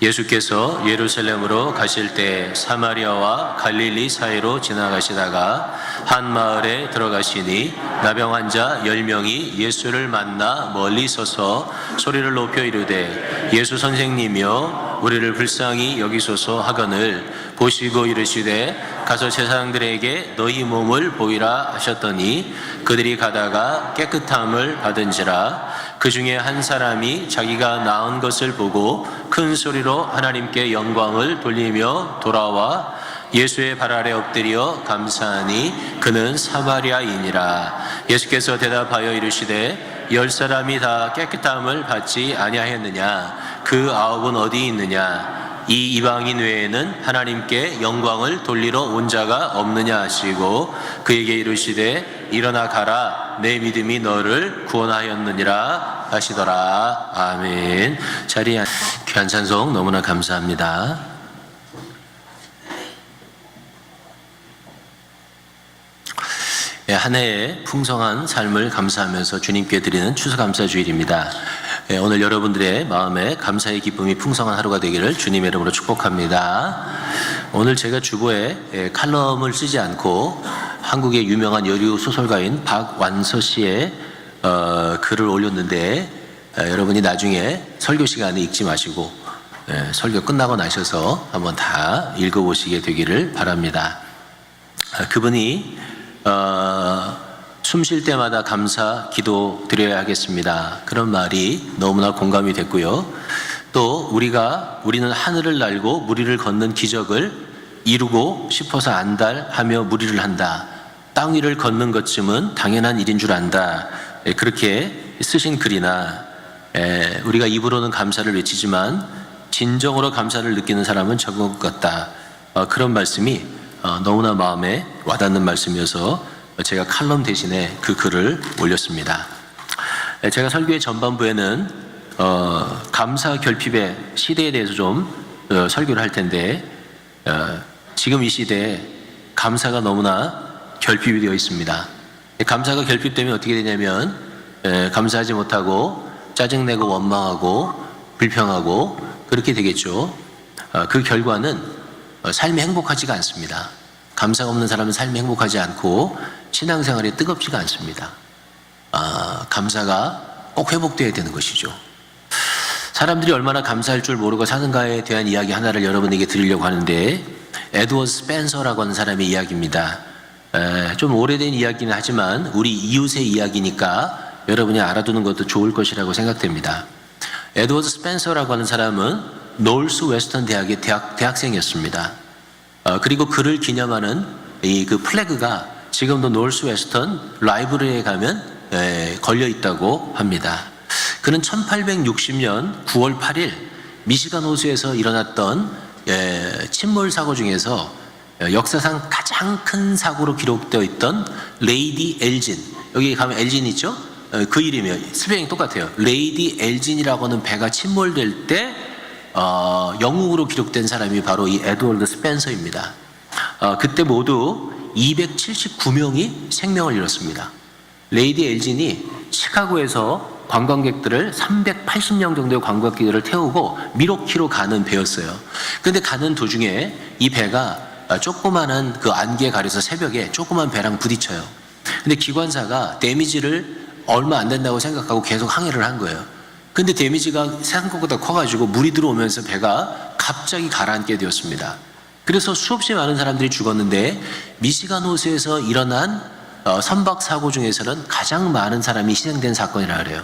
예수께서 예루살렘으로 가실 때 사마리아와 갈릴리 사이로 지나가시다가 한 마을에 들어가시니 나병 환자 10명이 예수를 만나 멀리 서서 소리를 높여 이르되 예수 선생님이여 우리를 불쌍히 여기소서 하거늘 보시고 이르시되 가서 제사장들에게 너희 몸을 보이라 하셨더니 그들이 가다가 깨끗함을 받은지라. 그 중에 한 사람이 자기가 나은 것을 보고 큰 소리로 하나님께 영광을 돌리며 돌아와 예수의 발 아래 엎드려 감사하니 그는 사마리아인이라. 예수께서 대답하여 이르시되 10사람이 다 깨끗함을 받지 아니하였느냐? 그 9은 어디 있느냐? 이 이방인 외에는 하나님께 영광을 돌리러 온 자가 없느냐 하시고 그에게 이르시되 일어나 가라 내 믿음이 너를 구원하였느니라 하시더라. 아멘. 자리에 귀한 찬송 너무나 감사합니다. 한 해의 풍성한 삶을 감사하면서 주님께 드리는 추수감사주일입니다. 오늘 여러분들의 마음에 감사의 기쁨이 풍성한 하루가 되기를 주님의 이름으로 축복합니다. 오늘 제가 주보에 칼럼을 쓰지 않고 한국의 유명한 여류 소설가인 박완서 씨의 글을 올렸는데 여러분이 나중에 설교 시간에 읽지 마시고 설교 끝나고 나셔서 한번 다 읽어보시게 되기를 바랍니다. 그분이 숨 쉴 때마다 감사 기도 드려야 하겠습니다. 그런 말이 너무나 공감이 됐고요. 또 우리는 하늘을 날고 무리를 걷는 기적을 이루고 싶어서 안달하며 무리를 한다. 땅 위를 걷는 것쯤은 당연한 일인 줄 안다. 그렇게 쓰신 글이나 우리가 입으로는 감사를 외치지만 진정으로 감사를 느끼는 사람은 적은 것 같다. 그런 말씀이 너무나 마음에 와닿는 말씀이어서 제가 칼럼 대신에 그 글을 올렸습니다. 제가 설교의 전반부에는 감사 결핍의 시대에 대해서 좀 설교를 할 텐데 지금 이 시대에 감사가 너무나 결핍이 되어 있습니다. 감사가 결핍되면 어떻게 되냐면 감사하지 못하고 짜증내고 원망하고 불평하고 그렇게 되겠죠. 그 결과는 삶이 행복하지가 않습니다. 감사가 없는 사람은 삶이 행복하지 않고 신앙생활이 뜨겁지가 않습니다. 감사가 꼭 회복되어야 되는 것이죠. 사람들이 얼마나 감사할 줄 모르고 사는가에 대한 이야기 하나를 여러분에게 드리려고 하는데 에드워드 스펜서라고 하는 사람의 이야기입니다. 좀 오래된 이야기는 하지만 우리 이웃의 이야기니까 여러분이 알아두는 것도 좋을 것이라고 생각됩니다. 에드워드 스펜서라고 하는 사람은 노스 웨스턴 대학의 대학생이었습니다. 그리고 그를 기념하는 그 플래그가 지금도 노스 웨스턴 라이브러리에 가면 걸려 있다고 합니다. 그는 1860년 9월 8일 미시간 호수에서 일어났던 침몰 사고 중에서 역사상 가장 큰 사고로 기록되어 있던 레이디 엘진, 여기 가면 엘진 있죠? 그 이름이에요. 스페링이 똑같아요. 레이디 엘진이라고 하는 배가 침몰될 때 영웅으로 기록된 사람이 바로 이 에드워드 스펜서입니다. 그때 모두 279명이 생명을 잃었습니다. 레이디 엘진이 시카고에서 관광객들을 380명 정도의 관광객들을 태우고 미러키로 가는 배였어요. 그런데 가는 도중에 이 배가 조그마한 그 안개에 가려서 새벽에 조그만 배랑 부딪혀요. 근데 기관사가 데미지를 얼마 안 된다고 생각하고 계속 항해를 한 거예요. 근데 데미지가 생각보다 커가지고 물이 들어오면서 배가 갑자기 가라앉게 되었습니다. 그래서 수없이 많은 사람들이 죽었는데 미시간 호수에서 일어난 선박 사고 중에서는 가장 많은 사람이 희생된 사건이라 그래요.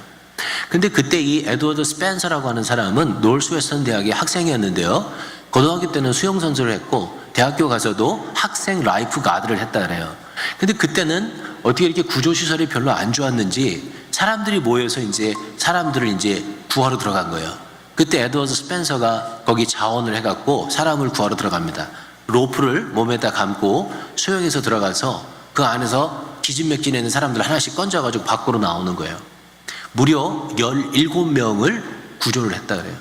근데 그때 이 에드워드 스펜서라고 하는 사람은 노스웨스턴 대학의 학생이었는데요. 고등학교 때는 수영선수를 했고 대학교 가서도 학생 라이프 가드를 했다 그래요. 근데 그때는 어떻게 이렇게 구조시설이 별로 안 좋았는지 사람들이 모여서 사람들을 구하러 들어간 거예요. 그때 에드워드 스펜서가 거기 자원을 해갖고 사람을 구하러 들어갑니다. 로프를 몸에다 감고 수영해서 들어가서 그 안에서 기진맥진해 있는 사람들 하나씩 건져가지고 밖으로 나오는 거예요. 무려 17명을 구조를 했다 그래요.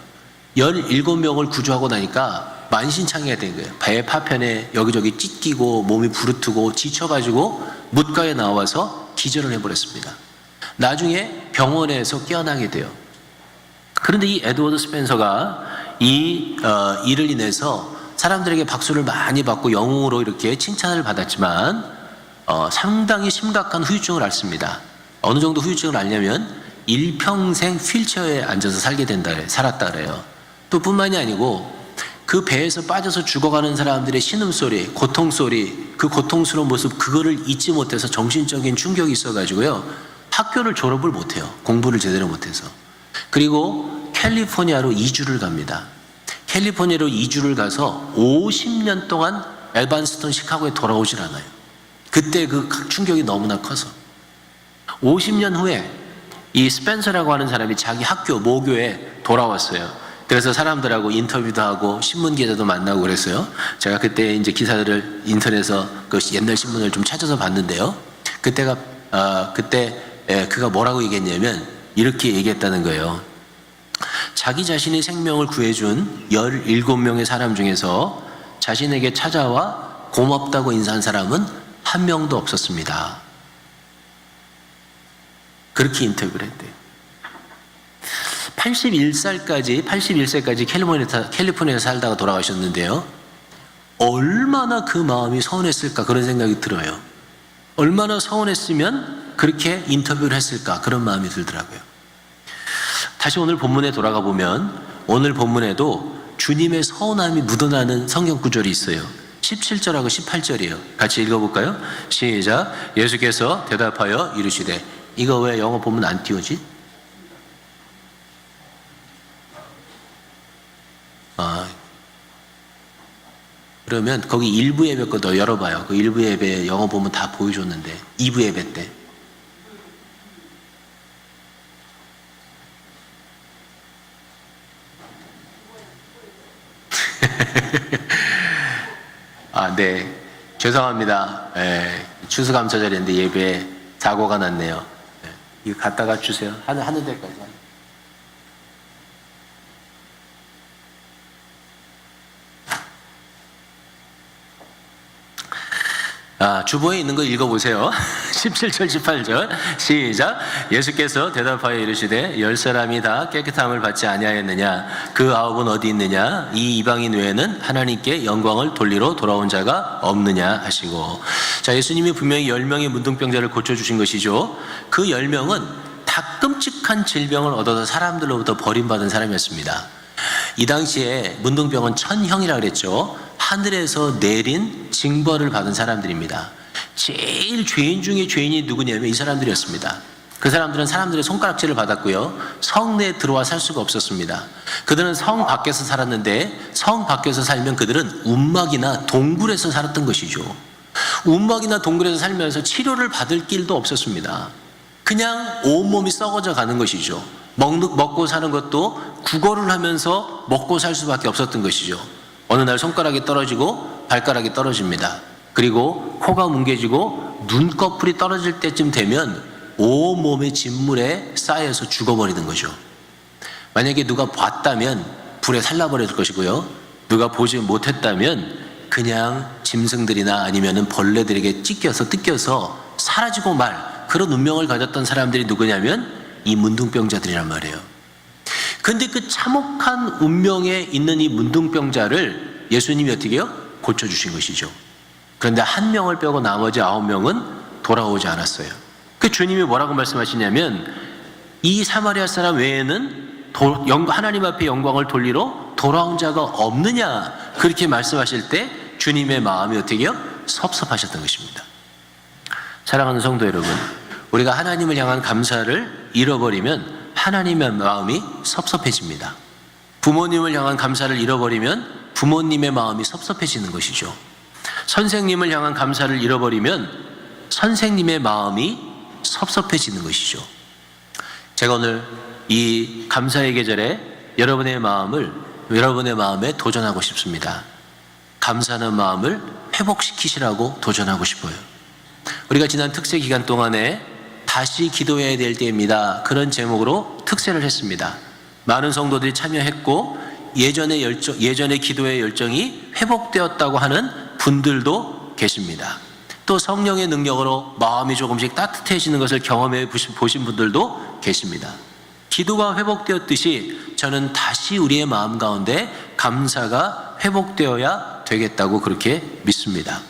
17명을 구조하고 나니까 만신창이가 된 거예요. 배 파편에 여기저기 찢기고 몸이 부르트고 지쳐가지고 뭇가에 나와서 기절을 해버렸습니다. 나중에 병원에서 깨어나게 돼요. 그런데 이 에드워드 스펜서가 이 일을 인해서 사람들에게 박수를 많이 받고 영웅으로 이렇게 칭찬을 받았지만 상당히 심각한 후유증을 앓습니다. 어느 정도 후유증을 앓냐면 일평생 휠체어에 앉아서 살았다 그래요. 또 뿐만이 아니고 그 배에서 빠져서 죽어가는 사람들의 신음소리, 고통소리, 그 고통스러운 모습, 그거를 잊지 못해서 정신적인 충격이 있어가지고요. 학교를 졸업을 못해요. 공부를 제대로 못해서. 그리고 캘리포니아로 이주를 갑니다. 캘리포니아로 이주를 가서 50년 동안 엘반스턴 시카고에 돌아오질 않아요. 그때 그 충격이 너무나 커서. 50년 후에 이 스펜서라고 하는 사람이 자기 학교, 모교에 돌아왔어요. 그래서 사람들하고 인터뷰도 하고 신문 기자도 만나고 그랬어요. 제가 그때 이제 기사들을 인터넷에서 그 옛날 신문을 좀 찾아서 봤는데요. 그때 그가 뭐라고 얘기했냐면 이렇게 얘기했다는 거예요. 자기 자신의 생명을 구해준 17명의 사람 중에서 자신에게 찾아와 고맙다고 인사한 사람은 한 명도 없었습니다. 그렇게 인터뷰를 했대요. 81세까지 캘리포니아에 살다가 돌아가셨는데요. 얼마나 그 마음이 서운했을까 그런 생각이 들어요. 얼마나 서운했으면 그렇게 인터뷰를 했을까 그런 마음이 들더라고요. 다시 오늘 본문에 돌아가 보면 오늘 본문에도 주님의 서운함이 묻어나는 성경 구절이 있어요. 17절하고 18절이에요. 같이 읽어볼까요? 시작. 예수께서 대답하여 이르시되, 이거 왜 영어 본문 안 띄우지? 그러면 거기 1부 예배 거 더 열어봐요. 그 1부 예배 영어 보면 다 보여줬는데 2부 예배 때. 네. 죄송합니다. 추수감사절인데 예배에 사고가 났네요. 이거 갖다가 주세요. 하는 데까지. 주보에 있는 거 읽어보세요. 17절 18절 시작. 예수께서 대답하여 이르시되 10사람이 다 깨끗함을 받지 아니하였느냐? 그 9은 어디 있느냐? 이 이방인 외에는 하나님께 영광을 돌리러 돌아온 자가 없느냐 하시고. 자, 예수님이 분명히 10명의 문둥병자를 고쳐주신 것이죠. 그 10명은 다 끔찍한 질병을 얻어서 사람들로부터 버림받은 사람이었습니다. 이 당시에 문둥병은 천형이라 그랬죠. 하늘에서 내린 징벌을 받은 사람들입니다. 제일 죄인 중에 죄인이 누구냐면 이 사람들이었습니다. 그 사람들은 사람들의 손가락질을 받았고요. 성 내에 들어와 살 수가 없었습니다. 그들은 성 밖에서 살았는데 성 밖에서 살면 그들은 움막이나 동굴에서 살았던 것이죠. 움막이나 동굴에서 살면서 치료를 받을 길도 없었습니다. 그냥 온몸이 썩어져 가는 것이죠. 먹고 사는 것도 구걸을 하면서 먹고 살 수밖에 없었던 것이죠. 어느 날 손가락이 떨어지고 발가락이 떨어집니다. 그리고 코가 뭉개지고 눈꺼풀이 떨어질 때쯤 되면 온몸의 진물에 쌓여서 죽어버리는 거죠. 만약에 누가 봤다면 불에 살라버릴 것이고요. 누가 보지 못했다면 그냥 짐승들이나 아니면 벌레들에게 뜯겨서 사라지고 말, 그런 운명을 가졌던 사람들이 누구냐면 이 문둥병자들이란 말이에요. 근데 그 참혹한 운명에 있는 이 문둥병자를 예수님이 어떻게 해요? 고쳐주신 것이죠. 그런데 한 명을 빼고 나머지 9명은 돌아오지 않았어요. 그 주님이 뭐라고 말씀하시냐면 이 사마리아 사람 외에는 하나님 앞에 영광을 돌리러 돌아온 자가 없느냐, 그렇게 말씀하실 때 주님의 마음이 어떻게 해요? 섭섭하셨던 것입니다. 사랑하는 성도 여러분, 우리가 하나님을 향한 감사를 잃어버리면 하나님의 마음이 섭섭해집니다. 부모님을 향한 감사를 잃어버리면 부모님의 마음이 섭섭해지는 것이죠. 선생님을 향한 감사를 잃어버리면 선생님의 마음이 섭섭해지는 것이죠. 제가 오늘 이 감사의 계절에 여러분의 마음에 도전하고 싶습니다. 감사하는 마음을 회복시키시라고 도전하고 싶어요. 우리가 지난 특세 기간 동안에 다시 기도해야 될 때입니다. 그런 제목으로 특세를 했습니다. 많은 성도들이 참여했고 예전의 기도의 열정이 회복되었다고 하는 분들도 계십니다. 또 성령의 능력으로 마음이 조금씩 따뜻해지는 것을 경험해 보신 분들도 계십니다. 기도가 회복되었듯이 저는 다시 우리의 마음 가운데 감사가 회복되어야 되겠다고 그렇게 믿습니다.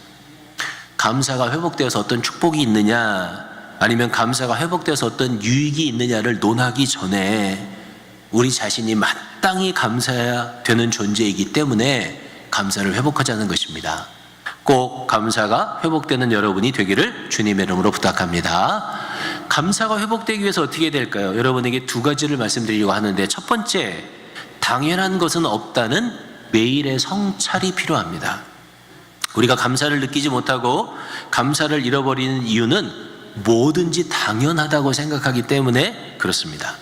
감사가 회복되어서 어떤 축복이 있느냐, 아니면 감사가 회복되어서 어떤 유익이 있느냐를 논하기 전에 우리 자신이 마땅히 감사해야 되는 존재이기 때문에 감사를 회복하자는 것입니다. 꼭 감사가 회복되는 여러분이 되기를 주님의 이름으로 부탁합니다. 감사가 회복되기 위해서 어떻게 해야 될까요? 여러분에게 두 가지를 말씀드리려고 하는데, 첫 번째, 당연한 것은 없다는 매일의 성찰이 필요합니다. 우리가 감사를 느끼지 못하고 감사를 잃어버리는 이유는 뭐든지 당연하다고 생각하기 때문에 그렇습니다.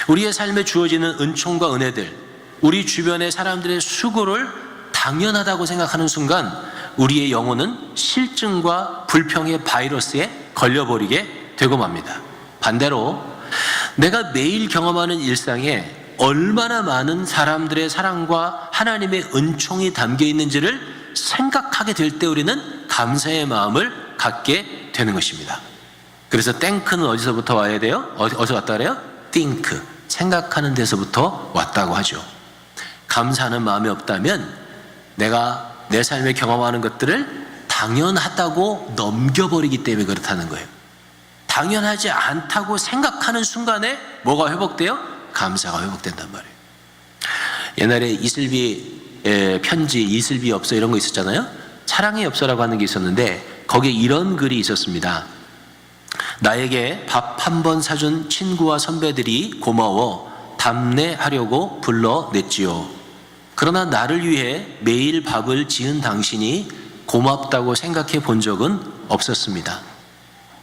우리의 삶에 주어지는 은총과 은혜들, 우리 주변의 사람들의 수고를 당연하다고 생각하는 순간 우리의 영혼은 실증과 불평의 바이러스에 걸려버리게 되고 맙니다. 반대로 내가 매일 경험하는 일상에 얼마나 많은 사람들의 사랑과 하나님의 은총이 담겨 있는지를 생각하게 될 때 우리는 감사의 마음을 갖게 되는 것입니다. 그래서 땡크는 어디서부터 와야 돼요? 어디서 왔다 그래요? think, 생각하는 데서부터 왔다고 하죠. 감사하는 마음이 없다면 내가 내 삶에 경험하는 것들을 당연하다고 넘겨버리기 때문에 그렇다는 거예요. 당연하지 않다고 생각하는 순간에 뭐가 회복돼요? 감사가 회복된단 말이에요. 옛날에 이슬비의 편지, 이슬비 엽서 이런 거 있었잖아요. 사랑의 엽서라고 하는 게 있었는데 거기에 이런 글이 있었습니다. 나에게 밥 한 번 사준 친구와 선배들이 고마워 답례하려고 불러냈지요. 그러나 나를 위해 매일 밥을 지은 당신이 고맙다고 생각해 본 적은 없었습니다.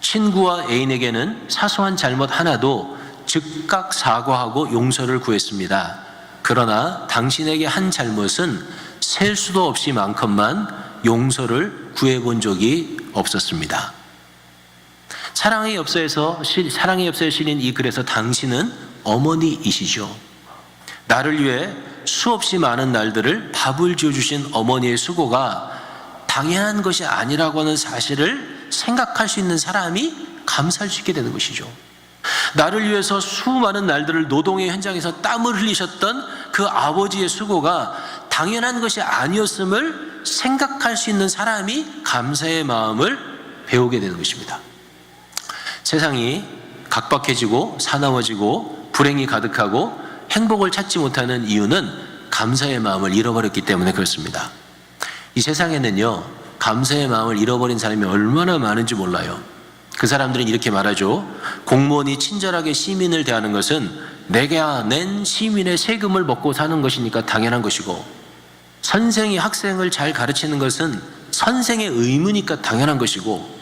친구와 애인에게는 사소한 잘못 하나도 즉각 사과하고 용서를 구했습니다. 그러나 당신에게 한 잘못은 셀 수도 없이 많건만 용서를 구해본 적이 없었습니다. 사랑의 엽서에 실린 이 글에서 당신은 어머니이시죠. 나를 위해 수없이 많은 날들을 밥을 지어주신 어머니의 수고가 당연한 것이 아니라고 하는 사실을 생각할 수 있는 사람이 감사할 수 있게 되는 것이죠. 나를 위해서 수많은 날들을 노동의 현장에서 땀을 흘리셨던 그 아버지의 수고가 당연한 것이 아니었음을 생각할 수 있는 사람이 감사의 마음을 배우게 되는 것입니다. 세상이 각박해지고 사나워지고 불행이 가득하고 행복을 찾지 못하는 이유는 감사의 마음을 잃어버렸기 때문에 그렇습니다. 이 세상에는요, 감사의 마음을 잃어버린 사람이 얼마나 많은지 몰라요. 그 사람들은 이렇게 말하죠. 공무원이 친절하게 시민을 대하는 것은 내가 낸 시민의 세금을 먹고 사는 것이니까 당연한 것이고, 선생이 학생을 잘 가르치는 것은 선생의 의무니까 당연한 것이고,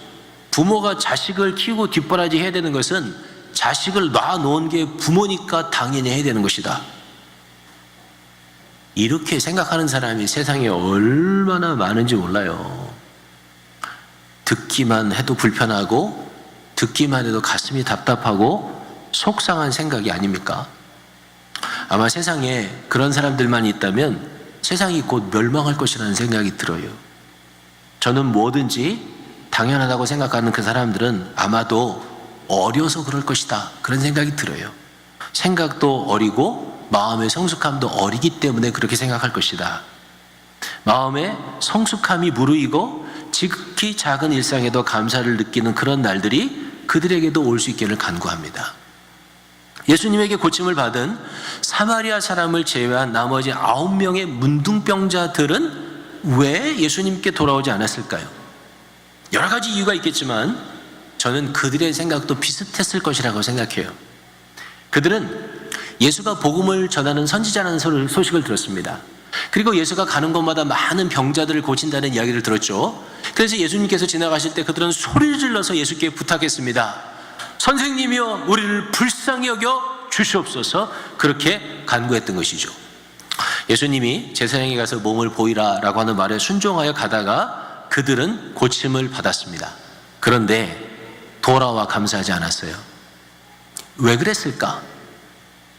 부모가 자식을 키우고 뒷바라지 해야 되는 것은 자식을 놔놓은 게 부모니까 당연히 해야 되는 것이다. 이렇게 생각하는 사람이 세상에 얼마나 많은지 몰라요. 듣기만 해도 불편하고 듣기만 해도 가슴이 답답하고 속상한 생각이 아닙니까? 아마 세상에 그런 사람들만 있다면 세상이 곧 멸망할 것이라는 생각이 들어요. 저는 뭐든지 당연하다고 생각하는 그 사람들은 아마도 어려서 그럴 것이다, 그런 생각이 들어요. 생각도 어리고 마음의 성숙함도 어리기 때문에 그렇게 생각할 것이다. 마음의 성숙함이 무르익고 지극히 작은 일상에도 감사를 느끼는 그런 날들이 그들에게도 올 수 있기를 간구합니다. 예수님에게 고침을 받은 사마리아 사람을 제외한 나머지 9명의 문둥병자들은 왜 예수님께 돌아오지 않았을까요? 여러 가지 이유가 있겠지만 저는 그들의 생각도 비슷했을 것이라고 생각해요. 그들은 예수가 복음을 전하는 선지자라는 소식을 들었습니다. 그리고 예수가 가는 곳마다 많은 병자들을 고친다는 이야기를 들었죠. 그래서 예수님께서 지나가실 때 그들은 소리를 질러서 예수께 부탁했습니다. 선생님이여, 우리를 불쌍히 여겨 주시옵소서. 그렇게 간구했던 것이죠. 예수님이 제사장에 가서 몸을 보이라 라고 하는 말에 순종하여 가다가 그들은 고침을 받았습니다. 그런데 돌아와 감사하지 않았어요. 왜 그랬을까?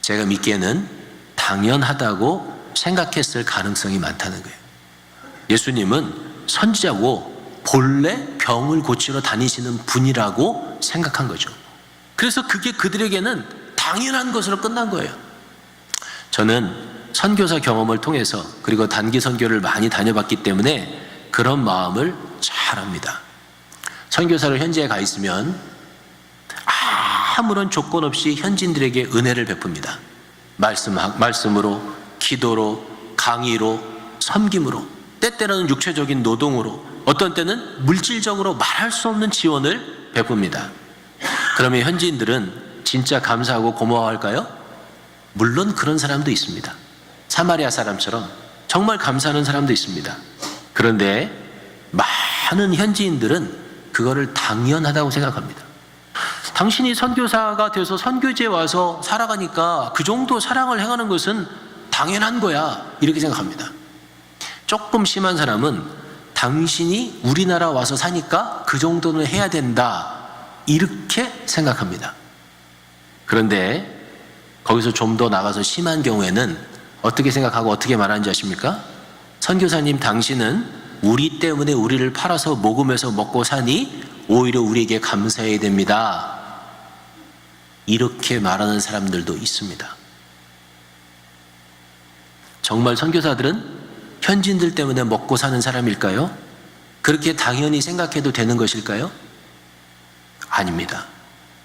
제가 믿기에는 당연하다고 생각했을 가능성이 많다는 거예요. 예수님은 선지자고 본래 병을 고치러 다니시는 분이라고 생각한 거죠. 그래서 그게 그들에게는 당연한 것으로 끝난 거예요. 저는 선교사 경험을 통해서 그리고 단기 선교를 많이 다녀봤기 때문에 그런 마음을 잘 압니다. 선교사로 현지에 가 있으면 아무런 조건 없이 현지인들에게 은혜를 베풉니다. 말씀으로, 기도로, 강의로, 섬김으로, 때때로는 육체적인 노동으로, 어떤 때는 물질적으로 말할 수 없는 지원을 베풉니다. 그러면 현지인들은 진짜 감사하고 고마워할까요? 물론 그런 사람도 있습니다. 사마리아 사람처럼 정말 감사하는 사람도 있습니다. 그런데 많은 현지인들은 그거를 당연하다고 생각합니다. 당신이 선교사가 돼서 선교지에 와서 살아가니까 그 정도 사랑을 행하는 것은 당연한 거야, 이렇게 생각합니다. 조금 심한 사람은 당신이 우리나라 와서 사니까 그 정도는 해야 된다, 이렇게 생각합니다. 그런데 거기서 좀 더 나가서 심한 경우에는 어떻게 생각하고 어떻게 말하는지 아십니까? 선교사님, 당신은 우리 때문에 우리를 팔아서 모금해서 먹고 사니 오히려 우리에게 감사해야 됩니다, 이렇게 말하는 사람들도 있습니다. 정말 선교사들은 현지인들 때문에 먹고 사는 사람일까요? 그렇게 당연히 생각해도 되는 것일까요? 아닙니다.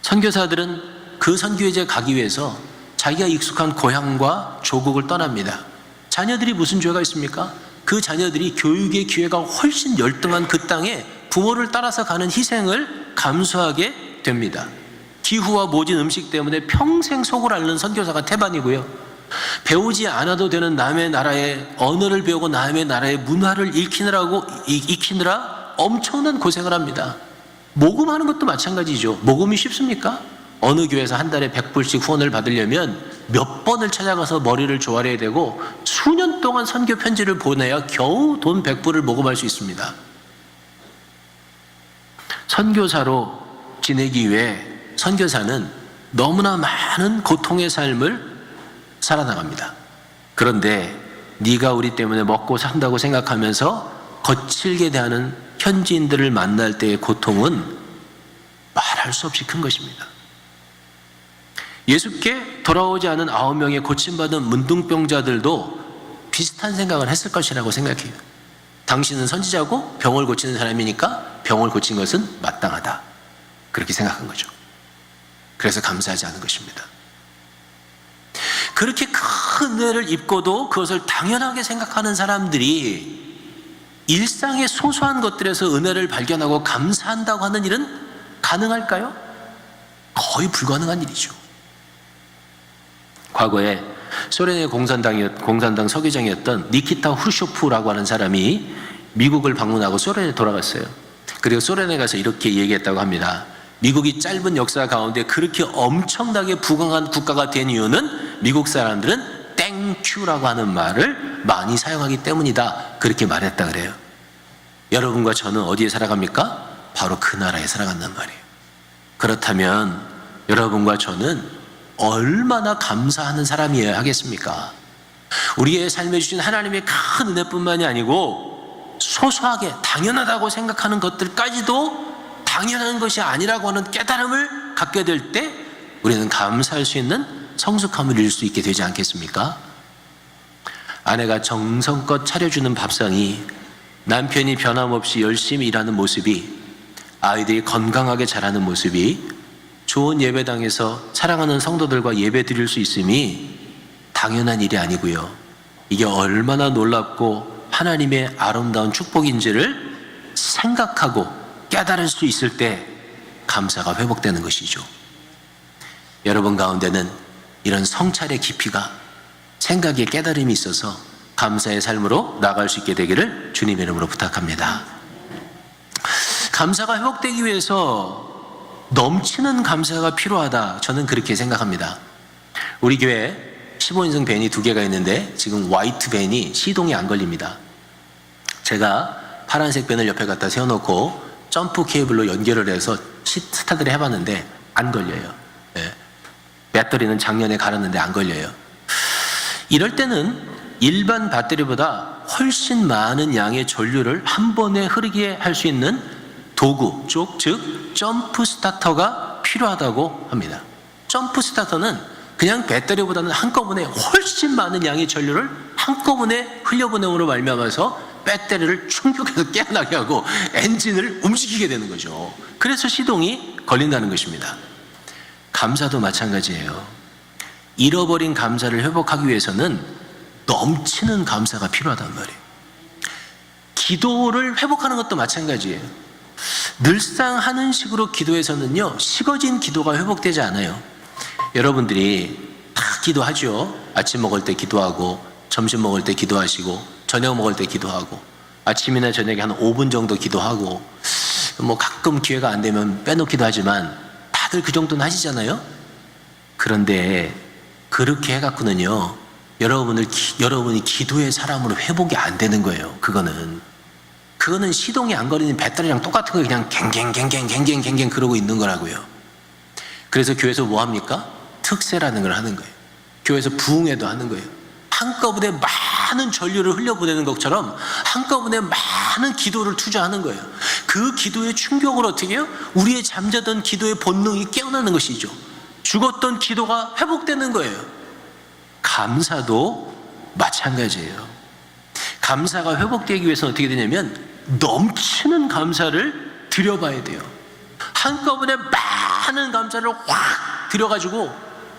선교사들은 그 선교지에 가기 위해서 자기가 익숙한 고향과 조국을 떠납니다. 자녀들이 무슨 죄가 있습니까? 그 자녀들이 교육의 기회가 훨씬 열등한 그 땅에 부모를 따라서 가는 희생을 감수하게 됩니다. 기후와 모진 음식 때문에 평생 속을 앓는 선교사가 태반이고요. 배우지 않아도 되는 남의 나라의 언어를 배우고 남의 나라의 문화를 익히느라 엄청난 고생을 합니다. 모금하는 것도 마찬가지죠. 모금이 쉽습니까? 어느 교회에서 한 달에 100불씩 후원을 받으려면 몇 번을 찾아가서 머리를 조아려야 되고 수년 동안 선교 편지를 보내야 겨우 돈 100불을 모금할 수 있습니다. 선교사로 지내기 위해 선교사는 너무나 많은 고통의 삶을 살아나갑니다. 그런데 네가 우리 때문에 먹고 산다고 생각하면서 거칠게 대하는 현지인들을 만날 때의 고통은 말할 수 없이 큰 것입니다. 예수께 돌아오지 않은 9명의 고침받은 문둥병자들도 비슷한 생각을 했을 것이라고 생각해요. 당신은 선지자고 병을 고치는 사람이니까 병을 고친 것은 마땅하다, 그렇게 생각한 거죠. 그래서 감사하지 않은 것입니다. 그렇게 큰 은혜를 입고도 그것을 당연하게 생각하는 사람들이 일상의 소소한 것들에서 은혜를 발견하고 감사한다고 하는 일은 가능할까요? 거의 불가능한 일이죠. 과거에 소련의 공산당 서기장이었던 니키타 후르쇼프라고 하는 사람이 미국을 방문하고 소련에 돌아갔어요. 그리고 소련에 가서 이렇게 얘기했다고 합니다. 미국이 짧은 역사 가운데 그렇게 엄청나게 부강한 국가가 된 이유는 미국 사람들은 땡큐라고 하는 말을 많이 사용하기 때문이다, 그렇게 말했다 그래요. 여러분과 저는 어디에 살아갑니까? 바로 그 나라에 살아간단 말이에요. 그렇다면 여러분과 저는 얼마나 감사하는 사람이어야 하겠습니까? 우리의 삶에 주신 하나님의 큰 은혜뿐만이 아니고 소소하게 당연하다고 생각하는 것들까지도 당연한 것이 아니라고 하는 깨달음을 갖게 될 때 우리는 감사할 수 있는 성숙함을 이룰 수 있게 되지 않겠습니까? 아내가 정성껏 차려주는 밥상이, 남편이 변함없이 열심히 일하는 모습이, 아이들이 건강하게 자라는 모습이, 좋은 예배당에서 사랑하는 성도들과 예배 드릴 수 있음이 당연한 일이 아니고요, 이게 얼마나 놀랍고 하나님의 아름다운 축복인지를 생각하고 깨달을 수 있을 때 감사가 회복되는 것이죠. 여러분 가운데는 이런 성찰의 깊이가, 생각의 깨달음이 있어서 감사의 삶으로 나아갈 수 있게 되기를 주님의 이름으로 부탁합니다. 감사가 회복되기 위해서 넘치는 감사가 필요하다, 저는 그렇게 생각합니다. 우리 교회 15인승 밴이 2개가 있는데 지금 화이트 밴이 시동이 안 걸립니다. 제가 파란색 밴을 옆에 갖다 세워놓고 점프 케이블로 연결을 해서 스타트를 해봤는데 안 걸려요. 네. 배터리는 작년에 갈았는데 안 걸려요. 이럴 때는 일반 배터리보다 훨씬 많은 양의 전류를 한 번에 흐르게 할 수 있는 도구, 즉 점프 스타터가 필요하다고 합니다. 점프 스타터는 그냥 배터리보다는 한꺼번에 훨씬 많은 양의 전류를 한꺼번에 흘려보냄으로 말미암아서 배터리를 충격해서 깨어나게 하고 엔진을 움직이게 되는 거죠. 그래서 시동이 걸린다는 것입니다. 감사도 마찬가지예요. 잃어버린 감사를 회복하기 위해서는 넘치는 감사가 필요하단 말이에요. 기도를 회복하는 것도 마찬가지예요. 늘상 하는 식으로 기도해서는요, 식어진 기도가 회복되지 않아요. 여러분들이 다 기도하죠. 아침 먹을 때 기도하고, 점심 먹을 때 기도하시고, 저녁 먹을 때 기도하고, 아침이나 저녁에 한 5분 정도 기도하고, 뭐 가끔 기회가 안 되면 빼놓기도 하지만 다들 그 정도는 하시잖아요. 그런데 그렇게 해갖고는요, 여러분이 기도의 사람으로 회복이 안 되는 거예요. 그거는 시동이 안 걸리는 배터리랑 똑같은 거 그냥 갱갱 그러고 있는 거라고요. 그래서 교회에서 뭐 합니까? 특세라는 걸 하는 거예요. 교회에서 부흥회도 하는 거예요. 한꺼번에 많은 전류를 흘려보내는 것처럼 한꺼번에 많은 기도를 투자하는 거예요. 그 기도의 충격을 어떻게 해요? 우리의 잠자던 기도의 본능이 깨어나는 것이죠. 죽었던 기도가 회복되는 거예요. 감사도 마찬가지예요. 감사가 회복되기 위해서는 어떻게 되냐면 넘치는 감사를 드려봐야 돼요. 한꺼번에 많은 감사를 확 들여가지고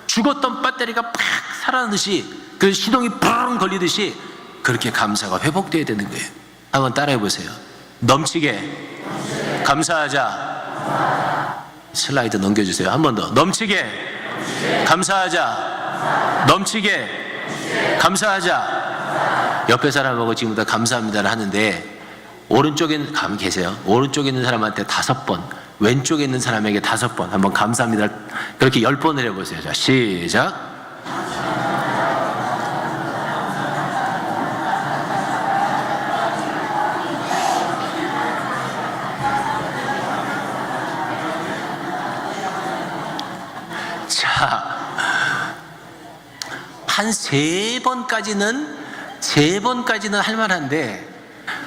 죽었던 배터리가 팍 살아나듯이, 그 시동이 뿡 걸리듯이 그렇게 감사가 회복되어야 되는 거예요. 한번 따라해 보세요. 넘치게 감사하자. 슬라이드 넘겨주세요. 한 번 더. 넘치게 감사하자. 넘치게 감사하자. 옆에 사람하고 지금부터 감사합니다를 하는데, 오른쪽에 가면 계세요. 오른쪽에 있는 사람한테 5번, 왼쪽에 있는 사람에게 5번, 한번 감사합니다. 그렇게 10번을 해보세요. 자, 시작. 자, 한 3번까지는 할 만한데,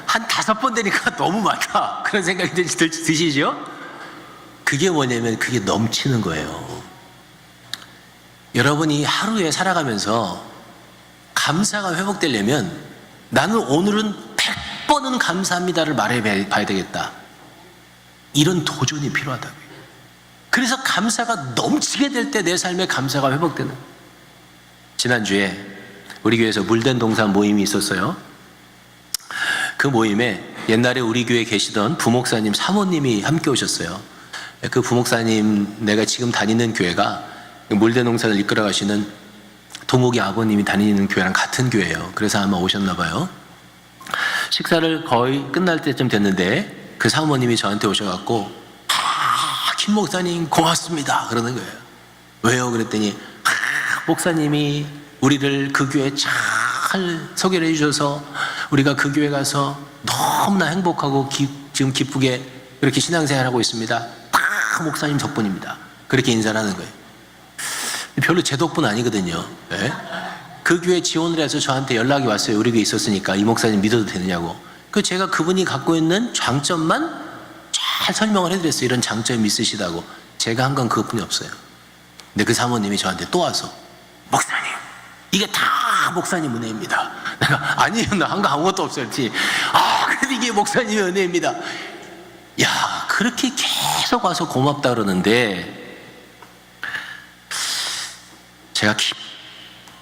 한 5번 되니까 너무 많다, 그런 생각이 드시죠? 그게 뭐냐면 그게 넘치는 거예요. 여러분이 하루에 살아가면서 감사가 회복되려면 나는 오늘은 100번은 감사합니다를 말해봐야 되겠다, 이런 도전이 필요하다고요. 그래서 감사가 넘치게 될 때 내 삶의 감사가 회복되는 거예요. 지난주에 우리 교회에서 물된 동산 모임이 있었어요. 그 모임에 옛날에 우리 교회에 계시던 부목사님 사모님이 함께 오셨어요. 그 부목사님, 내가 지금 다니는 교회가 물된 동산을 이끌어 가시는 도목이 아버님이 다니는 교회랑 같은 교회예요. 그래서 아마 오셨나 봐요. 식사를 거의 끝날 때쯤 됐는데 그 사모님이 저한테 오셔갖고, 김 목사님 고맙습니다 그러는 거예요. 왜요? 그랬더니 목사님이 우리를 그 교회에 잘 소개를 해주셔서 우리가 그 교회 가서 너무나 행복하고 지금 기쁘게 그렇게 신앙생활하고 있습니다. 다 목사님 덕분입니다. 그렇게 인사를 하는 거예요. 별로 제 덕분 아니거든요. 네? 그 교회 지원을 해서 저한테 연락이 왔어요. 우리 교회에 있었으니까 이 목사님 믿어도 되느냐고. 제가 그분이 갖고 있는 장점만 잘 설명을 해드렸어요. 이런 장점이 있으시다고. 제가 한 건 그것뿐이 없어요. 근데 그 사모님이 저한테 또 와서, 목사님, 이게 다 목사님 은혜입니다. 내가 아니에요, 나 한 거 아무것도 없어요. 그래도 이게 목사님의 은혜입니다. 야, 그렇게 계속 와서 고맙다 그러는데 제가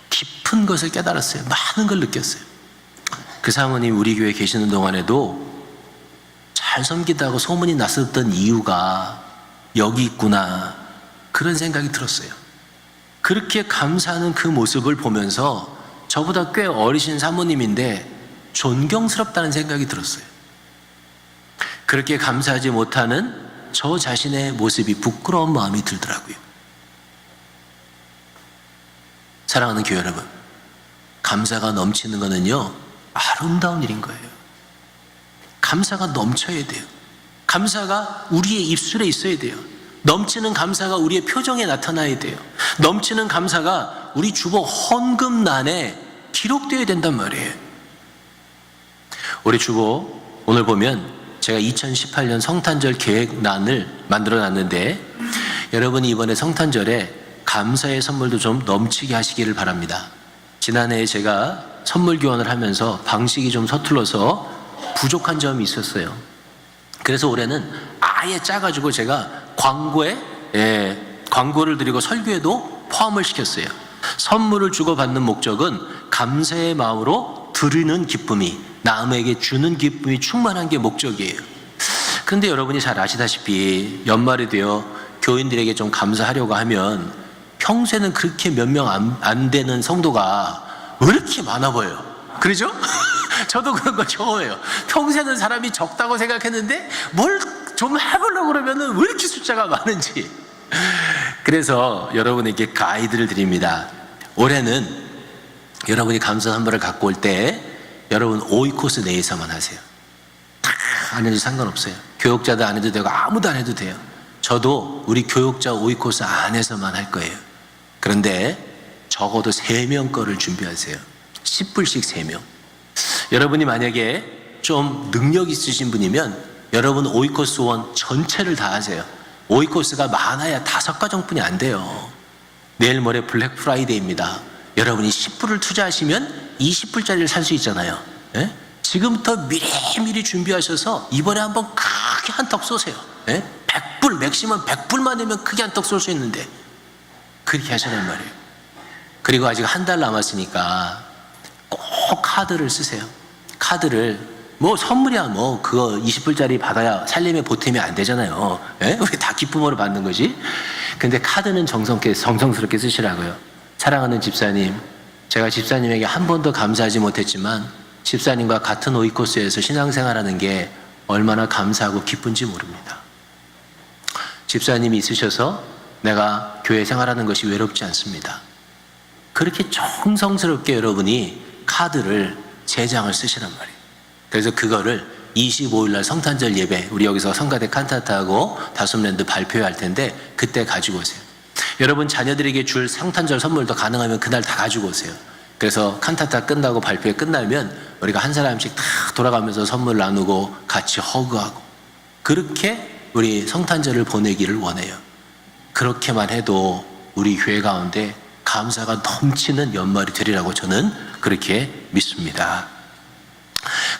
깊은 것을 깨달았어요. 많은 걸 느꼈어요. 그 사모님 우리 교회에 계시는 동안에도 잘 섬기다고 소문이 났었던 이유가 여기 있구나, 그런 생각이 들었어요. 그렇게 감사하는 그 모습을 보면서 저보다 꽤 어리신 사모님인데 존경스럽다는 생각이 들었어요. 그렇게 감사하지 못하는 저 자신의 모습이 부끄러운 마음이 들더라고요. 사랑하는 교회 여러분, 감사가 넘치는 것은요, 아름다운 일인 거예요. 감사가 넘쳐야 돼요. 감사가 우리의 입술에 있어야 돼요. 넘치는 감사가 우리의 표정에 나타나야 돼요. 넘치는 감사가 우리 주보 헌금란에 기록되어야 된단 말이에요. 우리 주보 오늘 보면 제가 2018년 성탄절 계획란을 만들어 놨는데, 여러분이 이번에 성탄절에 감사의 선물도 좀 넘치게 하시기를 바랍니다. 지난해에 제가 선물 교환을 하면서 방식이 좀 서툴러서 부족한 점이 있었어요. 그래서 올해는 아예 짜가지고 제가 광고를 드리고 설교에도 포함을 시켰어요. 선물을 주고받는 목적은 감사의 마음으로 드리는 기쁨이, 남에게 주는 기쁨이 충만한 게 목적이에요. 그런데 여러분이 잘 아시다시피 연말이 되어 교인들에게 좀 감사하려고 하면 평소에는 그렇게 몇 명 안 되는 성도가 왜 이렇게 많아 보여요? 그러죠? 저도 그런 거 처음이에요. 평소에는 사람이 적다고 생각했는데 뭘 좀 해보려고 그러면은 왜 이렇게 숫자가 많은지. 그래서 여러분에게 가이드를 드립니다. 올해는 여러분이 감사 선물을 갖고 올 때 여러분 오이코스 내에서만 하세요. 다 안 해도 상관없어요. 교육자도 안 해도 되고 아무도 안 해도 돼요. 저도 우리 교육자 오이코스 안에서만 할 거예요. 그런데 적어도 3명 거를 준비하세요. 10불씩 3명. 여러분이 만약에 좀 능력 있으신 분이면 여러분 오이코스 원 전체를 다 하세요. 오이코스가 많아야 5가정뿐이 안 돼요. 내일 모레 블랙 프라이데이입니다. 여러분이 10불을 투자하시면 20불짜리를 살 수 있잖아요. 예? 지금부터 미리미리 준비하셔서 이번에 한번 크게 한턱 쏘세요. 예? 100불, 맥시멈 100불만 내면 크게 한턱 쏠 수 있는데 그렇게 하시란 말이에요. 그리고 아직 한 달 남았으니까 꼭 카드를 쓰세요. 카드를 뭐 선물이야 뭐 그거 20불짜리 받아야 살림에 보탬이 안 되잖아요. 예? 우리 다 기쁨으로 받는 거지. 근데 카드는 정성스럽게 쓰시라고요. 사랑하는 집사님, 제가 집사님에게 한 번도 감사하지 못했지만 집사님과 같은 오이코스에서 신앙생활하는 게 얼마나 감사하고 기쁜지 모릅니다. 집사님이 있으셔서 내가 교회 생활하는 것이 외롭지 않습니다. 그렇게 정성스럽게 여러분이 카드를 3장을 쓰시란 말이에요. 그래서 그거를 25일날 성탄절 예배, 우리 여기서 성가대 칸타타하고 다솜랜드 발표할 텐데 그때 가지고 오세요. 여러분 자녀들에게 줄 성탄절 선물도 가능하면 그날 다 가지고 오세요. 그래서 칸타타 끝나고 발표회 끝나면 우리가 한 사람씩 다 돌아가면서 선물 나누고 같이 허그하고 그렇게 우리 성탄절을 보내기를 원해요. 그렇게만 해도 우리 교회 가운데 감사가 넘치는 연말이 되리라고 저는 그렇게 믿습니다.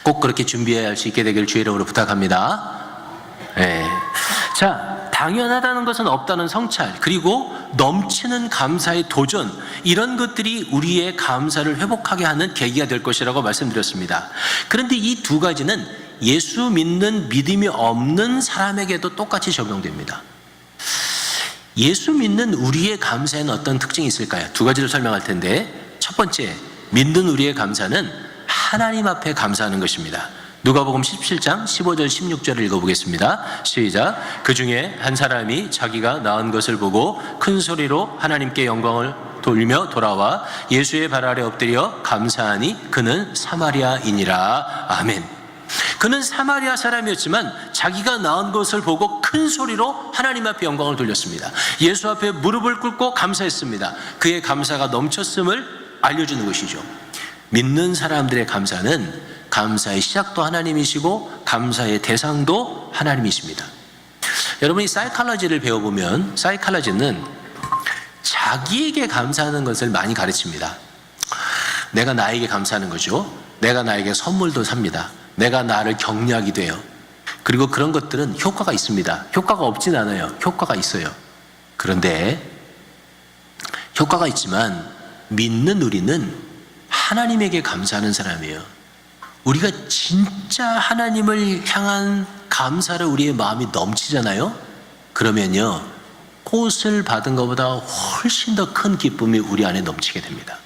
꼭 그렇게 준비할 수 있게 되길 주의 이름으로 부탁합니다. 네. 자, 당연하다는 것은 없다는 성찰, 그리고 넘치는 감사의 도전, 이런 것들이 우리의 감사를 회복하게 하는 계기가 될 것이라고 말씀드렸습니다. 그런데 이 2가지는 예수 믿는 믿음이 없는 사람에게도 똑같이 적용됩니다. 예수 믿는 우리의 감사에는 어떤 특징이 있을까요? 2가지를 설명할 텐데, 첫 번째, 믿는 우리의 감사는 하나님 앞에 감사하는 것입니다. 누가복음 17장 15절 16절을 읽어보겠습니다. 시작. 그 중에 한 사람이 자기가 낳은 것을 보고 큰 소리로 하나님께 영광을 돌리며 돌아와 예수의 발 아래 엎드려 감사하니 그는 사마리아인이라. 아멘. 그는 사마리아 사람이었지만 자기가 낳은 것을 보고 큰 소리로 하나님 앞에 영광을 돌렸습니다. 예수 앞에 무릎을 꿇고 감사했습니다. 그의 감사가 넘쳤음을 알려주는 것이죠. 믿는 사람들의 감사는 감사의 시작도 하나님이시고 감사의 대상도 하나님이십니다. 여러분이 사이콜로지를 배워보면 사이콜로지는 자기에게 감사하는 것을 많이 가르칩니다. 내가 나에게 감사하는 거죠. 내가 나에게 선물도 삽니다. 내가 나를 격려하기도 해요. 그리고 그런 것들은 효과가 있습니다. 효과가 없진 않아요. 효과가 있어요. 그런데 효과가 있지만 믿는 우리는 하나님에게 감사하는 사람이에요. 우리가 진짜 하나님을 향한 감사를 우리의 마음이 넘치잖아요. 그러면요, 꽃을 받은 것보다 훨씬 더 큰 기쁨이 우리 안에 넘치게 됩니다.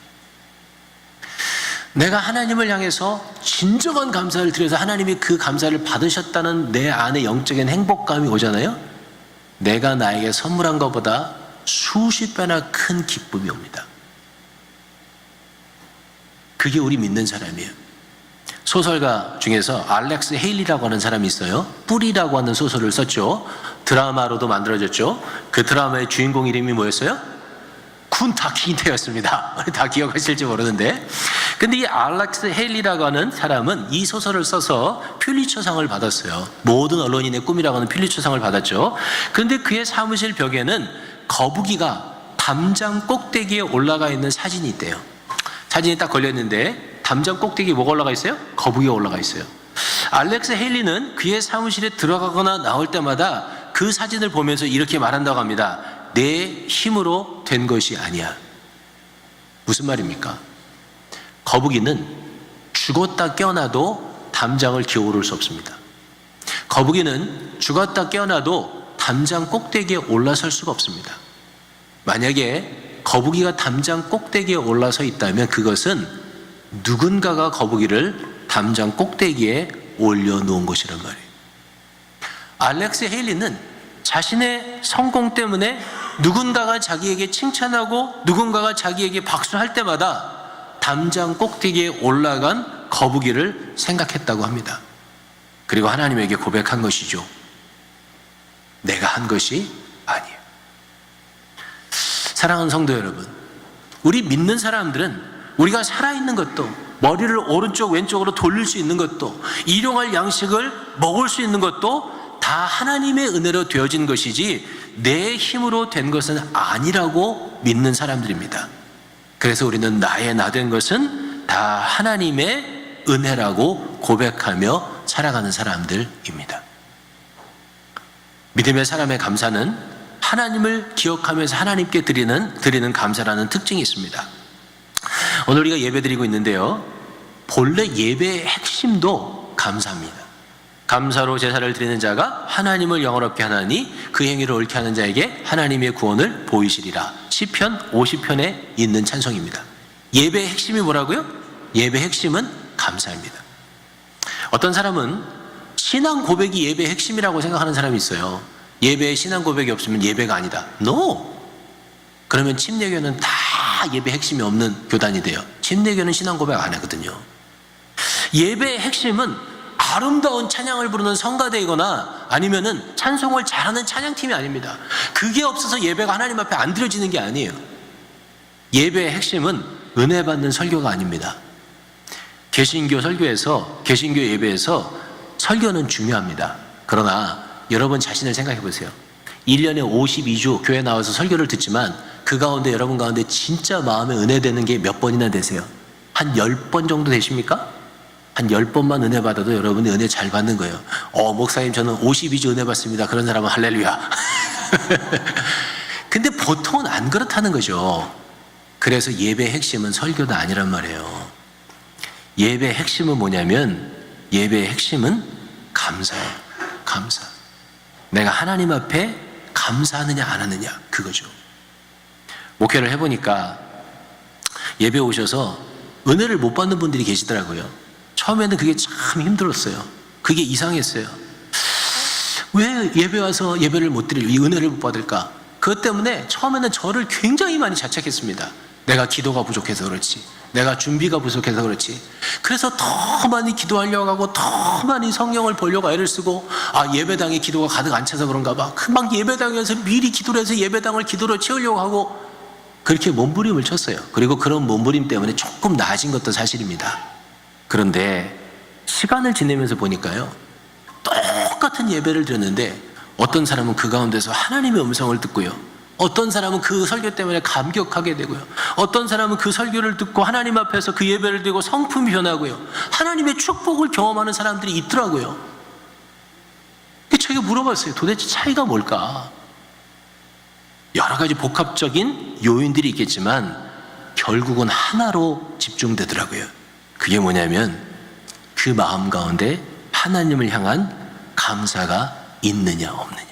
내가 하나님을 향해서 진정한 감사를 드려서 하나님이 그 감사를 받으셨다는 내 안에 영적인 행복감이 오잖아요. 내가 나에게 선물한 것보다 수십 배나 큰 기쁨이 옵니다. 그게 우리 믿는 사람이에요. 소설가 중에서 알렉스 헤일리라고 하는 사람이 있어요. 뿌리라고 하는 소설을 썼죠. 드라마로도 만들어졌죠. 그 드라마의 주인공 이름이 뭐였어요? 군타 킨테였습니다. 다 기억하실지 모르는데, 근데 이 알렉스 헤일리라고 하는 사람은 이 소설을 써서 퓰리처상을 받았어요. 모든 언론인의 꿈이라고 하는 퓰리처상을 받았죠. 그런데 그의 사무실 벽에는 거북이가 담장 꼭대기에 올라가 있는 사진이 있대요. 사진이 딱 걸렸는데 담장 꼭대기에 뭐가 올라가 있어요? 거북이가 올라가 있어요. 알렉스 헤일리는 그의 사무실에 들어가거나 나올 때마다 그 사진을 보면서 이렇게 말한다고 합니다. 내 힘으로 된 것이 아니야. 무슨 말입니까? 거북이는 죽었다 깨어나도 담장을 기어오를 수 없습니다. 거북이는 죽었다 깨어나도 담장 꼭대기에 올라설 수가 없습니다. 만약에 거북이가 담장 꼭대기에 올라서 있다면 그것은 누군가가 거북이를 담장 꼭대기에 올려놓은 것이란 말이에요. 알렉스 헤일리는 자신의 성공 때문에 누군가가 자기에게 칭찬하고 누군가가 자기에게 박수할 때마다 담장 꼭대기에 올라간 거북이를 생각했다고 합니다. 그리고 하나님에게 고백한 것이죠. 내가 한 것이 아니에요. 사랑하는 성도 여러분, 우리 믿는 사람들은 우리가 살아있는 것도, 머리를 오른쪽 왼쪽으로 돌릴 수 있는 것도, 일용할 양식을 먹을 수 있는 것도 다 하나님의 은혜로 되어진 것이지 내 힘으로 된 것은 아니라고 믿는 사람들입니다. 그래서 우리는 나의 나 된 것은 다 하나님의 은혜라고 고백하며 살아가는 사람들입니다. 믿음의 사람의 감사는 하나님을 기억하면서 하나님께 드리는 감사라는 특징이 있습니다. 오늘 우리가 예배 드리고 있는데요, 본래 예배의 핵심도 감사입니다. 감사로 제사를 드리는 자가 하나님을 영화롭게 하나니 그 행위를 옳게 하는 자에게 하나님의 구원을 보이시리라. 시편 50편에 있는 찬송입니다. 예배의 핵심이 뭐라고요? 예배의 핵심은 감사입니다. 어떤 사람은 신앙 고백이 예배의 핵심이라고 생각하는 사람이 있어요. 예배에 신앙 고백이 없으면 예배가 아니다. No! 그러면 침례교는 다 예배 핵심이 없는 교단이 돼요. 침례교는 신앙 고백 안 하거든요. 예배의 핵심은 아름다운 찬양을 부르는 성가대이거나 아니면은 찬송을 잘하는 찬양팀이 아닙니다. 그게 없어서 예배가 하나님 앞에 안 드려지는 게 아니에요. 예배의 핵심은 은혜 받는 설교가 아닙니다. 개신교 설교에서, 개신교 예배에서 설교는 중요합니다. 그러나 여러분 자신을 생각해 보세요. 1년에 52주 교회 나와서 설교를 듣지만 그 가운데 여러분 가운데 진짜 마음에 은혜되는 게 몇 번이나 되세요? 한 10번 정도 되십니까? 한 10번만 은혜 받아도 여러분이 은혜 잘 받는 거예요. 목사님 저는 52주 은혜 받습니다. 그런 사람은 할렐루야. 근데 보통은 안 그렇다는 거죠. 그래서 예배의 핵심은 설교도 아니란 말이에요. 예배의 핵심은 뭐냐면 예배의 핵심은 감사예요. 감사. 내가 하나님 앞에 감사하느냐 안 하느냐 그거죠. 목회를 해보니까 예배 오셔서 은혜를 못 받는 분들이 계시더라고요. 처음에는 그게 참 힘들었어요. 그게 이상했어요. 왜 예배 와서 예배를 못 드릴, 이 은혜를 못 받을까? 그것 때문에 처음에는 저를 굉장히 많이 자책했습니다. 내가 기도가 부족해서 그렇지, 내가 준비가 부족해서 그렇지. 그래서 더 많이 기도하려고 하고 더 많이 성경을 보려고 애를 쓰고, 예배당에 기도가 가득 안 차서 그런가 봐. 막 예배당에서 미리 기도를 해서 예배당을 기도로 채우려고 하고 그렇게 몸부림을 쳤어요. 그리고 그런 몸부림 때문에 조금 나아진 것도 사실입니다. 그런데 시간을 지내면서 보니까요, 똑같은 예배를 드렸는데 어떤 사람은 그 가운데서 하나님의 음성을 듣고요, 어떤 사람은 그 설교 때문에 감격하게 되고요, 어떤 사람은 그 설교를 듣고 하나님 앞에서 그 예배를 드리고 성품이 변하고요, 하나님의 축복을 경험하는 사람들이 있더라고요. 제가 물어봤어요. 도대체 차이가 뭘까? 여러 가지 복합적인 요인들이 있겠지만 결국은 하나로 집중되더라고요. 그게 뭐냐면 그 마음 가운데 하나님을 향한 감사가 있느냐 없느냐.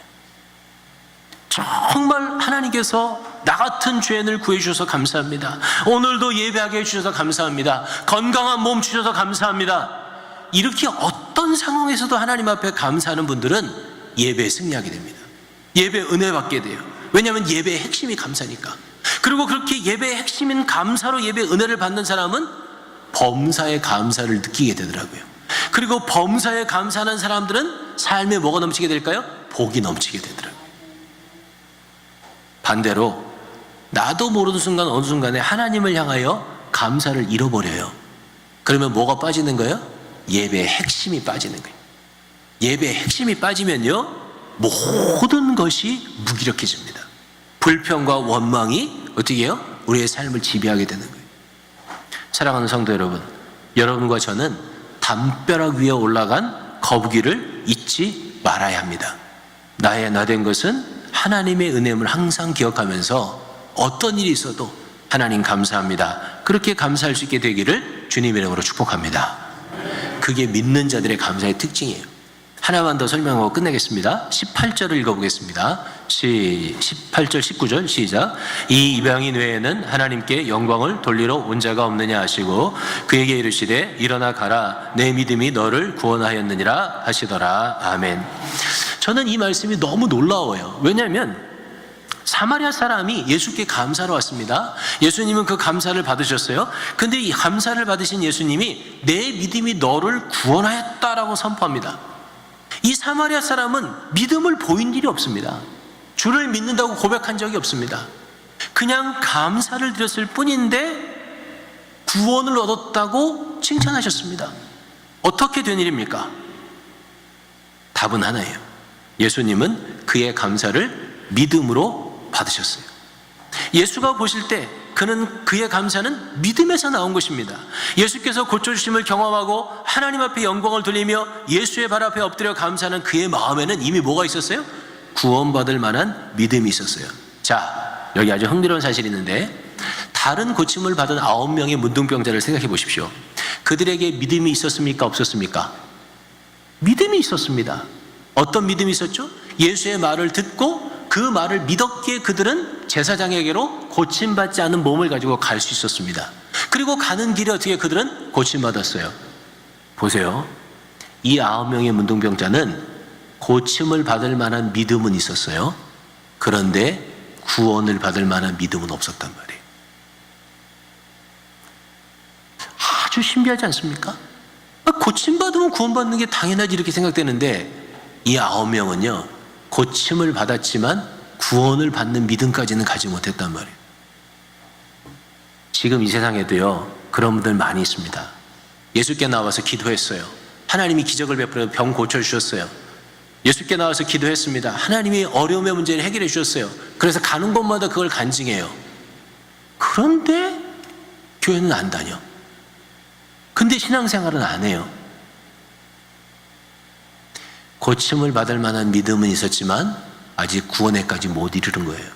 정말 하나님께서 나 같은 죄인을 구해주셔서 감사합니다. 오늘도 예배하게 해주셔서 감사합니다. 건강한 몸 주셔서 감사합니다. 이렇게 어떤 상황에서도 하나님 앞에 감사하는 분들은 예배에 승리하게 됩니다. 예배에 은혜 받게 돼요. 왜냐하면 예배의 핵심이 감사니까. 그리고 그렇게 예배의 핵심인 감사로 예배의 은혜를 받는 사람은 범사의 감사를 느끼게 되더라고요. 그리고 범사에 감사하는 사람들은 삶에 뭐가 넘치게 될까요? 복이 넘치게 되더라고요. 반대로 나도 모르는 순간 어느 순간에 하나님을 향하여 감사를 잃어버려요. 그러면 뭐가 빠지는 거예요? 예배의 핵심이 빠지는 거예요. 예배의 핵심이 빠지면요, 모든 것이 무기력해집니다. 불평과 원망이 어떻게 해요? 우리의 삶을 지배하게 되는 거예요. 사랑하는 성도 여러분, 여러분과 저는 담벼락 위에 올라간 거북이를 잊지 말아야 합니다. 나의 나된 것은 하나님의 은혜임을 항상 기억하면서 어떤 일이 있어도 하나님 감사합니다, 그렇게 감사할 수 있게 되기를 주님의 이름으로 축복합니다. 그게 믿는 자들의 감사의 특징이에요. 하나만 더 설명하고 끝내겠습니다. 18절을 읽어보겠습니다. 18절 19절 시작. 이 이방인 외에는 하나님께 영광을 돌리러 온 자가 없느냐 하시고 그에게 이르시되 일어나 가라, 내 믿음이 너를 구원하였느니라 하시더라. 아멘. 저는 이 말씀이 너무 놀라워요. 왜냐하면 사마리아 사람이 예수께 감사로 왔습니다. 예수님은 그 감사를 받으셨어요. 근데 이 감사를 받으신 예수님이 내 믿음이 너를 구원하였다라고 선포합니다. 이 사마리아 사람은 믿음을 보인 일이 없습니다. 주를 믿는다고 고백한 적이 없습니다. 그냥 감사를 드렸을 뿐인데 구원을 얻었다고 칭찬하셨습니다. 어떻게 된 일입니까? 답은 하나예요. 예수님은 그의 감사를 믿음으로 받으셨어요. 예수가 보실 때 그의 감사는 믿음에서 나온 것입니다. 예수께서 고쳐주심을 경험하고 하나님 앞에 영광을 돌리며 예수의 발 앞에 엎드려 감사하는 그의 마음에는 이미 뭐가 있었어요? 구원받을 만한 믿음이 있었어요. 자, 여기 아주 흥미로운 사실이 있는데 다른 고침을 받은 9명의 문둥병자를 생각해 보십시오. 그들에게 믿음이 있었습니까? 없었습니까? 믿음이 있었습니다. 어떤 믿음이 있었죠? 예수의 말을 듣고 그 말을 믿었기에 그들은 제사장에게로 고침받지 않은 몸을 가지고 갈 수 있었습니다. 그리고 가는 길에 어떻게 그들은 고침받았어요? 보세요. 이 9명의 문둥병자는 고침을 받을 만한 믿음은 있었어요. 그런데 구원을 받을 만한 믿음은 없었단 말이에요. 아주 신비하지 않습니까? 고침받으면 구원받는 게 당연하지 이렇게 생각되는데 이 9명은요 고침을 받았지만 구원을 받는 믿음까지는 가지 못했단 말이에요. 지금 이 세상에도요 그런 분들 많이 있습니다. 예수께 나와서 기도했어요. 하나님이 기적을 베풀어 병 고쳐주셨어요. 예수께 나와서 기도했습니다. 하나님이 어려움의 문제를 해결해 주셨어요. 그래서 가는 곳마다 그걸 간증해요. 그런데 교회는 안 다녀. 근데 신앙생활은 안 해요. 고침을 받을 만한 믿음은 있었지만 아직 구원에까지 못 이르는 거예요.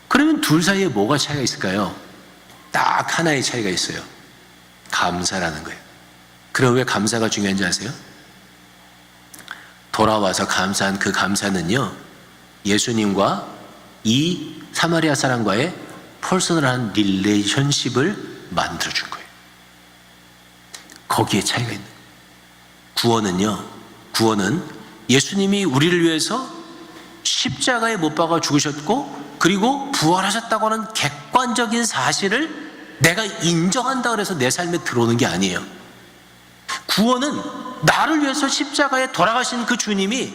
그러면 둘 사이에 뭐가 차이가 있을까요? 딱 하나의 차이가 있어요. 감사라는 거예요. 그럼 왜 감사가 중요한지 아세요? 돌아와서 감사한 그 감사는요 예수님과 이 사마리아 사람과의 퍼스널한 릴레이션십을 만들어준 거예요. 거기에 차이가 있는 거예요. 구원은 예수님이 우리를 위해서 십자가에 못 박아 죽으셨고 그리고 부활하셨다고 하는 객관적인 사실을 내가 인정한다 그래서 내 삶에 들어오는 게 아니에요. 구원은 나를 위해서 십자가에 돌아가신 그 주님이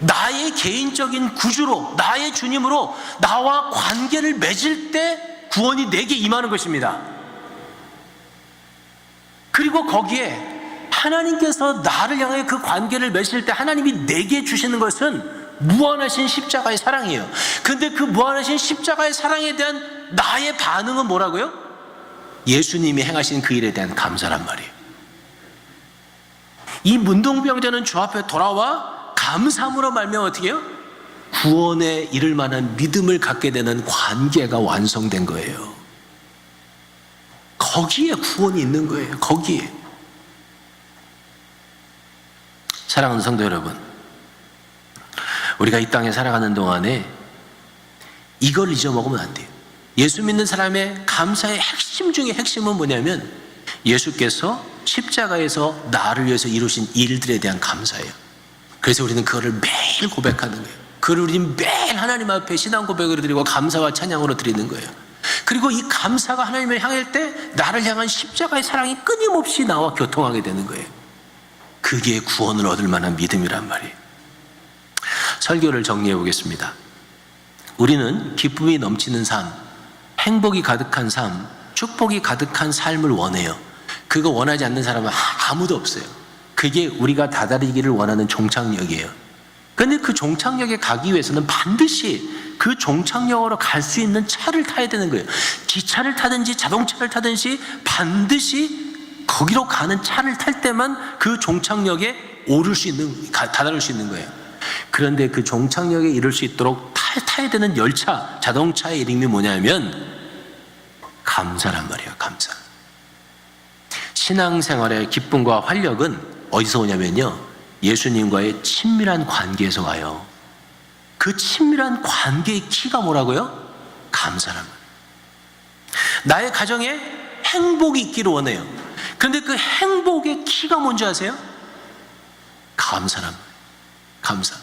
나의 개인적인 구주로 나의 주님으로 나와 관계를 맺을 때 구원이 내게 임하는 것입니다. 그리고 거기에 하나님께서 나를 향해 그 관계를 맺을 때 하나님이 내게 주시는 것은 무한하신 십자가의 사랑이에요. 근데 그 무한하신 십자가의 사랑에 대한 나의 반응은 뭐라고요? 예수님이 행하신 그 일에 대한 감사란 말이에요. 이 문둥병자는 주 앞에 돌아와 감사함으로 말미암아 어떻게 해요? 구원에 이를 만한 믿음을 갖게 되는 관계가 완성된 거예요. 거기에 구원이 있는 거예요. 거기에. 사랑하는 성도 여러분, 우리가 이 땅에 살아가는 동안에 이걸 잊어먹으면 안 돼요. 예수 믿는 사람의 감사의 핵심 중에 핵심은 뭐냐면 예수께서 십자가에서 나를 위해서 이루신 일들에 대한 감사예요. 그래서 우리는 그거를 매일 고백하는 거예요. 그걸 우리는 매일 하나님 앞에 신앙 고백으로 드리고 감사와 찬양으로 드리는 거예요. 그리고 이 감사가 하나님을 향할 때 나를 향한 십자가의 사랑이 끊임없이 나와 교통하게 되는 거예요. 그게 구원을 얻을 만한 믿음이란 말이에요. 설교를 정리해 보겠습니다. 우리는 기쁨이 넘치는 삶, 행복이 가득한 삶, 축복이 가득한 삶을 원해요. 그거 원하지 않는 사람은 아무도 없어요. 그게 우리가 다다르기를 원하는 종착역이에요. 그런데 그 종착역에 가기 위해서는 반드시 그 종착역으로 갈 수 있는 차를 타야 되는 거예요. 기차를 타든지 자동차를 타든지 반드시 거기로 가는 차를 탈 때만 그 종착역에 다다를 수 있는 거예요. 그런데 그 종착역에 이를 수 있도록 타야 되는 열차, 자동차의 이름이 뭐냐면 감사란 말이에요. 감사. 신앙생활의 기쁨과 활력은 어디서 오냐면요, 예수님과의 친밀한 관계에서 와요. 그 친밀한 관계의 키가 뭐라고요? 감사란 말이에요. 나의 가정에 행복이 있기를 원해요. 그런데 그 행복의 키가 뭔지 아세요? 감사란 말이에요. 감사.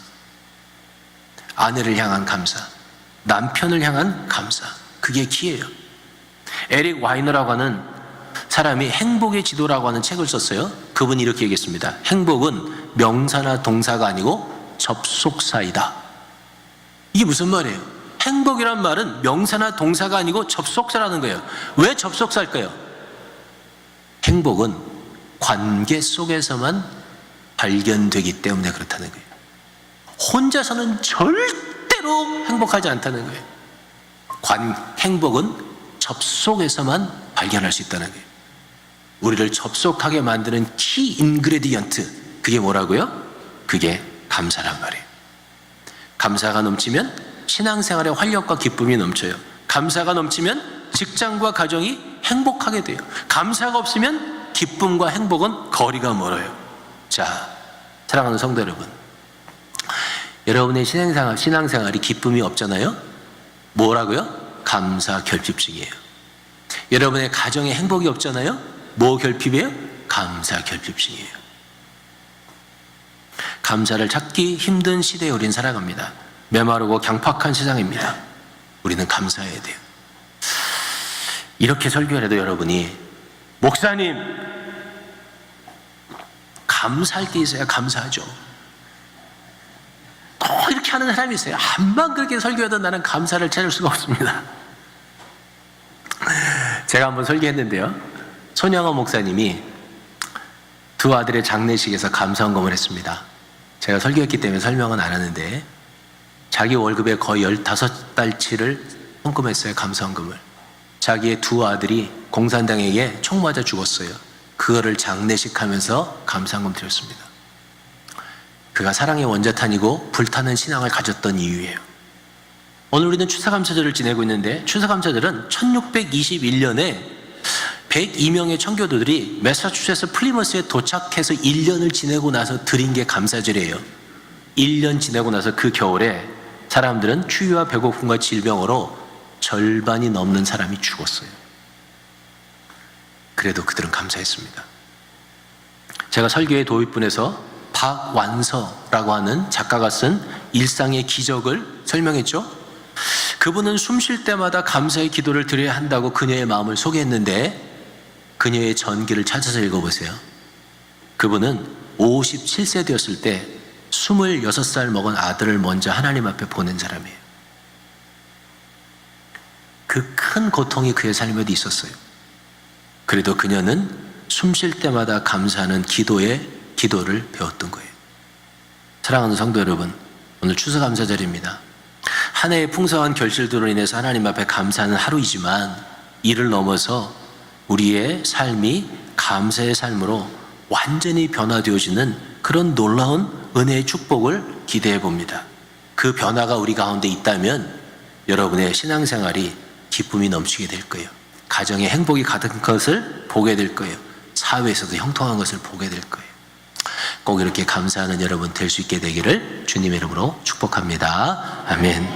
아내를 향한 감사, 남편을 향한 감사, 그게 키예요. 에릭 와이너라고 하는 사람이 행복의 지도라고 하는 책을 썼어요. 그분이 이렇게 얘기했습니다. 행복은 명사나 동사가 아니고 접속사이다. 이게 무슨 말이에요? 행복이란 말은 명사나 동사가 아니고 접속사라는 거예요. 왜 접속사일까요? 행복은 관계 속에서만 발견되기 때문에 그렇다는 거예요. 혼자서는 절대로 행복하지 않다는 거예요. 행복은 접속에서만 발견할 수 있다는 거예요. 우리를 접속하게 만드는 키 인그레디언트, 그게 뭐라고요? 그게 감사란 말이에요. 감사가 넘치면 신앙생활의 활력과 기쁨이 넘쳐요. 감사가 넘치면 직장과 가정이 행복하게 돼요. 감사가 없으면 기쁨과 행복은 거리가 멀어요. 자, 사랑하는 성도 여러분, 여러분의 신앙생활이 기쁨이 없잖아요? 뭐라고요? 감사 결핍증이에요. 여러분의 가정에 행복이 없잖아요? 뭐 결핍이에요? 감사 결핍증이에요. 감사를 찾기 힘든 시대에 우리는 살아갑니다. 메마르고 강팍한 세상입니다. 우리는 감사해야 돼요. 이렇게 설교를 해도 여러분이, 목사님, 감사할 게 있어야 감사하죠. 이렇게 하는 사람이 있어요. 한번 그렇게 설교해도 나는 감사를 찾을 수가 없습니다. 제가 한번 설교했는데요, 손영호 목사님이 두 아들의 장례식에서 감사헌금을 했습니다. 제가 설교했기 때문에 설명은 안 하는데, 자기 월급의 거의 15달치를 헌금했어요. 감사헌금을. 자기의 두 아들이 공산당에게 총 맞아 죽었어요. 그거를 장례식 하면서 감사헌금 드렸습니다. 그가 사랑의 원자탄이고 불타는 신앙을 가졌던 이유예요. 오늘 우리는 추사감사절을 지내고 있는데, 추사감사절은 1621년에 102명의 청교도들이 매사추세츠 플리머스에 도착해서 1년을 지내고 나서 드린 게 감사절이에요. 1년 지내고 나서 그 겨울에 사람들은 추위와 배고픔과 질병으로 절반이 넘는 사람이 죽었어요. 그래도 그들은 감사했습니다. 제가 설교의 도입부에서 박완서라고 하는 작가가 쓴 일상의 기적을 설명했죠. 그분은 숨 쉴 때마다 감사의 기도를 드려야 한다고 그녀의 마음을 소개했는데, 그녀의 전기를 찾아서 읽어보세요. 그분은 57세 되었을 때 26살 먹은 아들을 먼저 하나님 앞에 보낸 사람이에요. 그 큰 고통이 그의 삶에도 있었어요. 그래도 그녀는 숨 쉴 때마다 감사하는 기도를 배웠던 거예요. 사랑하는 성도 여러분, 오늘 추수감사절입니다. 한 해의 풍성한 결실들로 인해서 하나님 앞에 감사하는 하루이지만, 이를 넘어서 우리의 삶이 감사의 삶으로 완전히 변화되어지는 그런 놀라운 은혜의 축복을 기대해 봅니다. 그 변화가 우리 가운데 있다면 여러분의 신앙생활이 기쁨이 넘치게 될 거예요. 가정에 행복이 가득한 것을 보게 될 거예요. 사회에서도 형통한 것을 보게 될 거예요. 꼭 이렇게 감사하는 여러분 될 수 있게 되기를 주님의 이름으로 축복합니다. 아멘.